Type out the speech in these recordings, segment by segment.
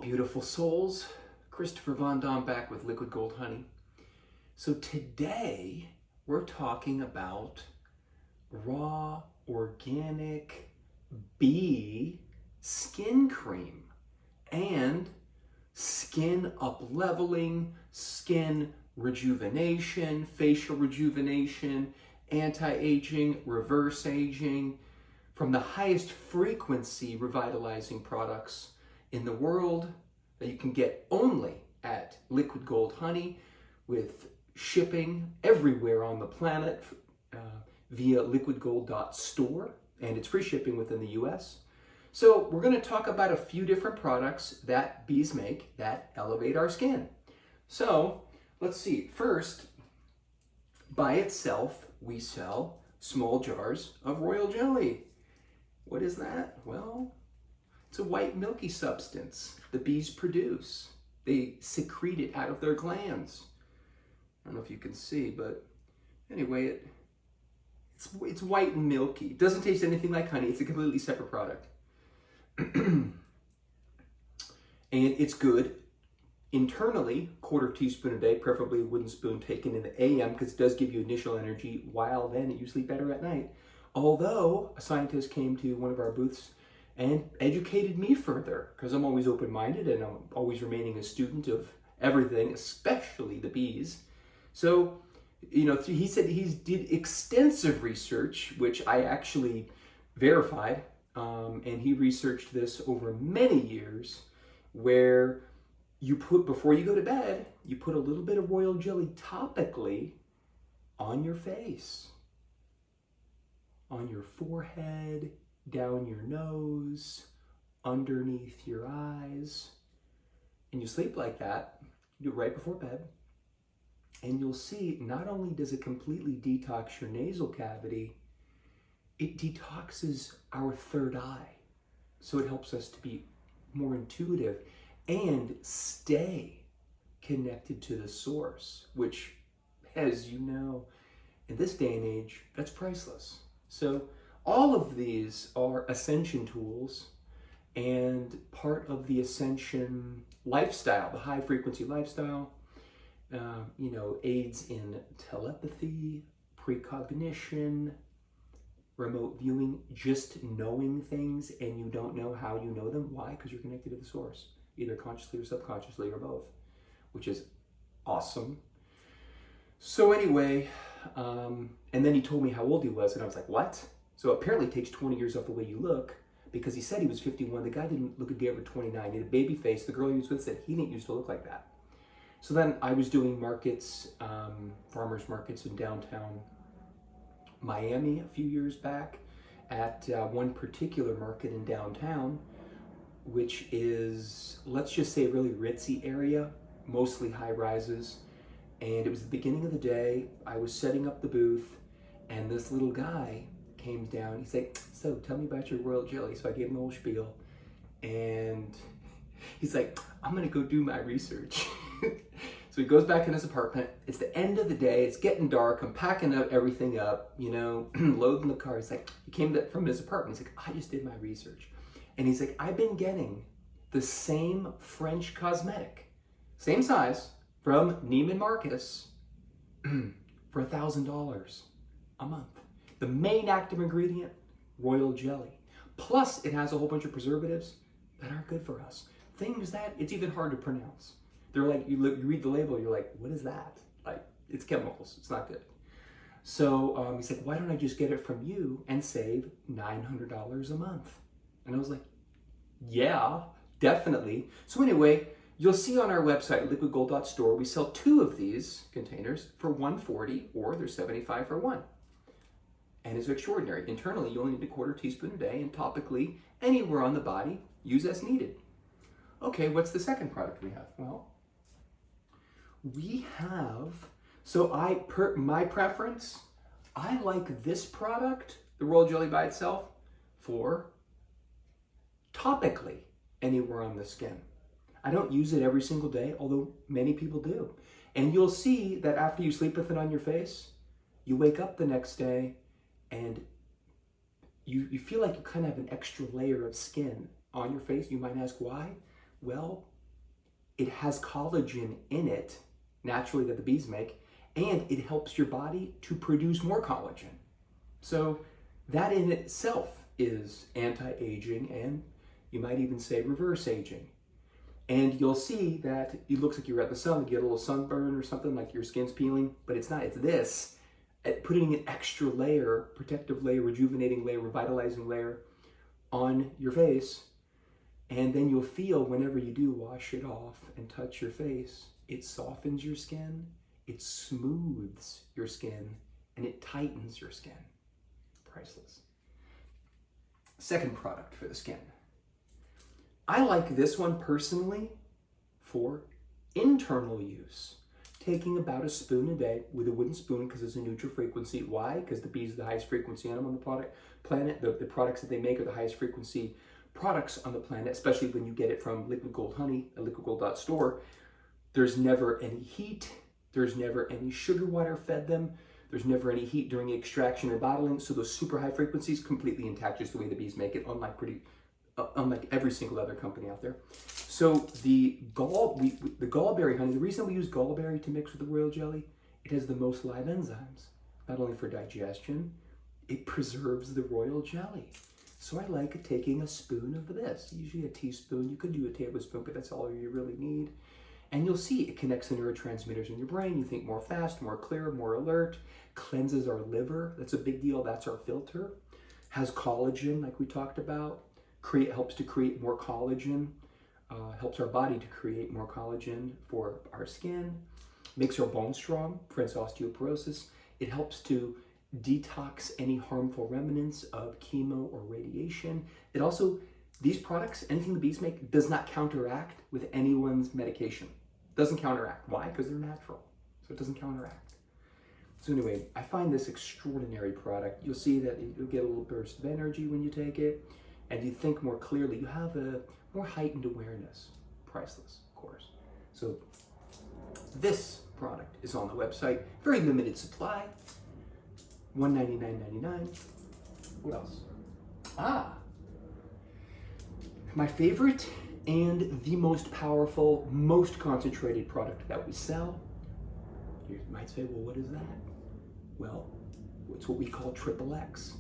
beautiful souls. Christopher Von Dom back with Liquid Gold Honey. So today we're talking about raw, organic bee skin cream and skin up-leveling, skin rejuvenation, facial rejuvenation, anti-aging, reverse aging, from the highest frequency revitalizing products in the world that you can get only at Liquid Gold Honey, with shipping everywhere on the planet via liquidgold.store, and it's free shipping within the US. So we're going to talk about a few different products that bees make that elevate our skin. So let's see. First, by itself, we sell small jars of royal jelly. What is that? Well, it's a white milky substance the bees produce. They secrete it out of their glands. I don't know if you can see, but anyway, it's white and milky. It doesn't taste anything like honey. It's a completely separate product. And it's good internally, quarter teaspoon a day, preferably a wooden spoon taken in the AM, because it does give you initial energy, while then you sleep better at night. Although a scientist came to one of our booths and educated me further, because I'm always open-minded and I'm always remaining a student of everything, especially the bees. So, he said he did extensive research, which I actually verified, and he researched this over many years, where you put, before you go to bed, you put a little bit of royal jelly topically on your face, on your forehead, down your nose, underneath your eyes, and you sleep like that. You do it right before bed, and you'll see not only does it completely detox your nasal cavity, it detoxes our third eye. So it helps us to be more intuitive and stay connected to the source, which, as you know, in this day and age, that's priceless. So all of these are ascension tools and part of the ascension lifestyle, the high frequency lifestyle. Aids in telepathy, precognition, remote viewing, just knowing things and you don't know how you know them. Why? Because you're connected to the source, either consciously or subconsciously or both, which is awesome. So anyway, and then he told me how old he was, and I was like, what? So apparently it takes 20 years off the way you look, because he said he was 51. The guy didn't look a day over 29. He had a baby face. The girl he was with said he didn't used to look like that. So then I was doing markets, farmers markets in downtown Miami a few years back, at one particular market in downtown, which is, let's just say, a really ritzy area, mostly high rises. And it was the beginning of the day. I was setting up the booth, and this little guy came down. He's like, so tell me about your royal jelly. So I gave him a whole spiel, and he's like, I'm gonna go do my research. So he goes back in his apartment. It's the end of the day. It's getting dark. I'm packing everything up, loading the car. He's like, he came from his apartment. He's like, I just did my research. And he's like, I've been getting the same French cosmetic, same size, from Neiman Marcus for $1,000 a month. The main active ingredient, royal jelly. Plus, it has a whole bunch of preservatives that aren't good for us. Things that it's even hard to pronounce. They're like, you read the label, you're like, what is that? Like, it's chemicals, it's not good. So he's like, why don't I just get it from you and save $900 a month? And I was like, yeah, definitely. So anyway, you'll see on our website, liquidgold.store, we sell 2 of these containers for $140, or they're $75 for 1. And it's extraordinary. Internally, you only need a quarter teaspoon a day, and topically, anywhere on the body, use as needed. Okay, what's the second product we have? Well, we have, my preference, I like this product, the royal jelly by itself, for topically anywhere on the skin. I don't use it every single day, although many people do. And you'll see that after you sleep with it on your face, you wake up the next day and you feel like you kind of have an extra layer of skin on your face. You might ask why? Well, it has collagen in it, naturally that the bees make, and it helps your body to produce more collagen. So that in itself is anti-aging, and you might even say reverse aging. And you'll see that it looks like you're at the sun, you get a little sunburn or something, like your skin's peeling, but it's not, it's this, putting an extra layer, protective layer, rejuvenating layer, revitalizing layer on your face. And then you'll feel whenever you do wash it off and touch your face, it softens your skin, it smooths your skin, and it tightens your skin. Priceless. Second product for the skin. I like this one personally for internal use. Taking about a spoon a day with a wooden spoon, because it's a neutral frequency. Why? Because the bees are the highest frequency animal on the planet. The products that they make are the highest frequency products on the planet, especially when you get it from liquid gold honey at liquidgold.store. There's never any heat. There's never any sugar water fed them. There's never any heat during extraction or bottling. So those super high frequencies completely intact, just the way the bees make it, unlike every single other company out there. So the gallberry honey, the reason we use gallberry to mix with the royal jelly, it has the most live enzymes, not only for digestion, it preserves the royal jelly. So I like taking a spoon of this, usually a teaspoon. You could do a tablespoon, but that's all you really need. And you'll see it connects the neurotransmitters in your brain. You think more fast, more clear, more alert, cleanses our liver. That's a big deal. That's our filter. Has collagen, like we talked about. Helps to create more collagen. Helps our body to create more collagen for our skin. Makes our bones strong, prevents osteoporosis. It helps to detox any harmful remnants of chemo or radiation. It also, these products, anything the bees make, does not counteract with anyone's medication. Doesn't counteract. Why? Because they're natural. So it doesn't counteract. So anyway, I find this extraordinary product. You'll see that you'll get a little burst of energy when you take it, and you think more clearly. You have a more heightened awareness. Priceless, of course. So this product is on the website. Very limited supply. $199.99. What else? My favorite and the most powerful, most concentrated product that we sell. You might say, well, what is that? Well, it's what we call XXX.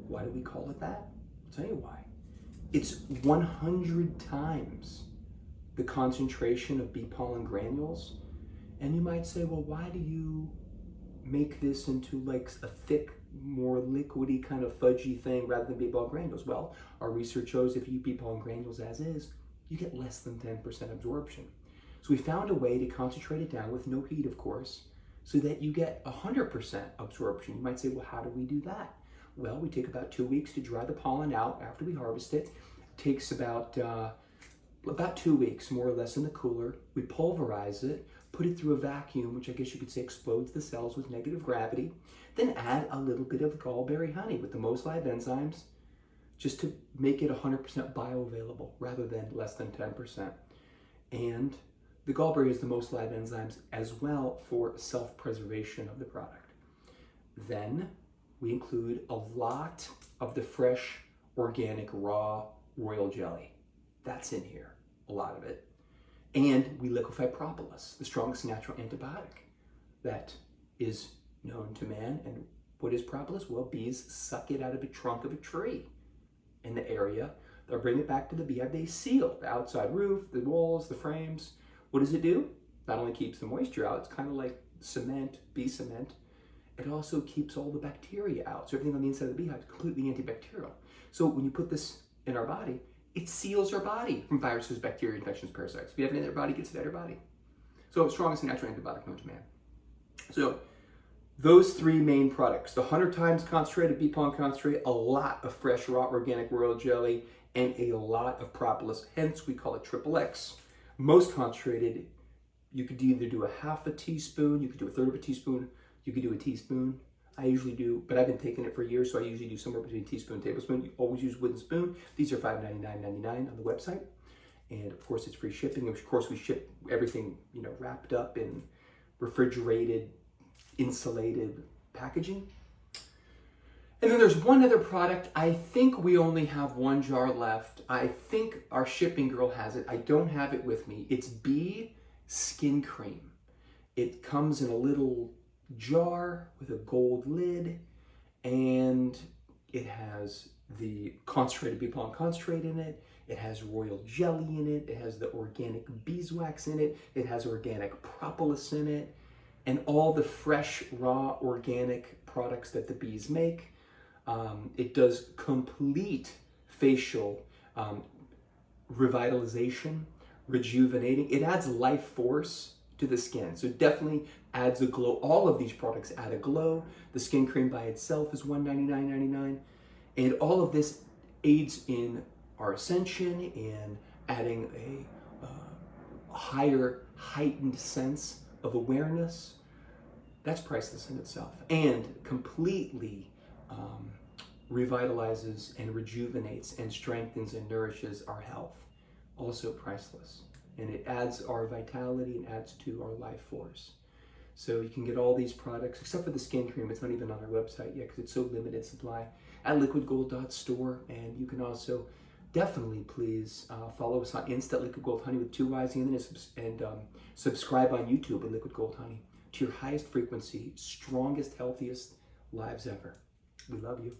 Why do we call it that? I'll tell you why. It's 100 times the concentration of bee pollen granules. And you might say, well, why do you make this into like a thick, more liquidy kind of fudgy thing rather than bee pollen granules? Well, our research shows if you eat bee pollen granules as is, you get less than 10% absorption. So we found a way to concentrate it down with no heat, of course, so that you get 100% absorption. You might say, well, how do we do that? Well, we take about 2 weeks to dry the pollen out after we harvest it. It takes about 2 weeks, more or less, in the cooler. We pulverize it, put it through a vacuum, which I guess you could say explodes the cells with negative gravity. Then add a little bit of gallberry honey with the most live enzymes, just to make it 100% bioavailable rather than less than 10%. And the gallberry has the most live enzymes as well for self-preservation of the product. Then we include a lot of the fresh, organic, raw royal jelly. That's in here, a lot of it. And we liquefy propolis, the strongest natural antibiotic that is known to man. And what is propolis? Well, bees suck it out of the trunk of a tree in the area. They'll bring it back to the beehive. They seal the outside roof, the walls, the frames. What does it do? Not only keeps the moisture out, it's kind of like cement, bee cement. It also keeps all the bacteria out. So everything on the inside of the beehive is completely antibacterial. So when you put this in our body, it seals our body from viruses, bacteria, infections, parasites. If you have it in our body, it gets it out of your body. So it's strongest natural antibiotic known to man. So those three main products, the 100 times concentrated bee pollen concentrate, a lot of fresh, raw, organic royal jelly, and a lot of propolis. Hence, we call it XXX. Most concentrated, you could either do a half a teaspoon, you could do a third of a teaspoon, you could do a teaspoon. I usually do, but I've been taking it for years, so I usually do somewhere between teaspoon and tablespoon. You always use wooden spoon. These are $5.99.99 on the website. And of course, it's free shipping. Of course, we ship everything, wrapped up in refrigerated, insulated packaging. And then there's one other product. I think we only have one jar left. I think our shipping girl has it. I don't have it with me. It's Bee Skin Cream. It comes in a little jar with a gold lid, and it has the concentrated bee pollen concentrate in it. It has royal jelly in it. It has the organic beeswax in it. It has organic propolis in it, and all the fresh, raw, organic products that the bees make. It does complete facial revitalization, rejuvenating. It adds life force to the skin. So it definitely adds a glow. All of these products add a glow. The skin cream by itself is $199.99. And all of this aids in our ascension and adding a higher, heightened sense of awareness. That's priceless in itself. And completely revitalizes and rejuvenates and strengthens and nourishes our health. Also priceless. And it adds our vitality and adds to our life force. So you can get all these products, except for the skin cream. It's not even on our website yet because it's so limited supply, at liquidgold.store. And you can also definitely please follow us on Insta at Liquid Gold Honey with 2 Y's in it, and subscribe on YouTube at Liquid Gold Honey to your highest frequency, strongest, healthiest lives ever. We love you.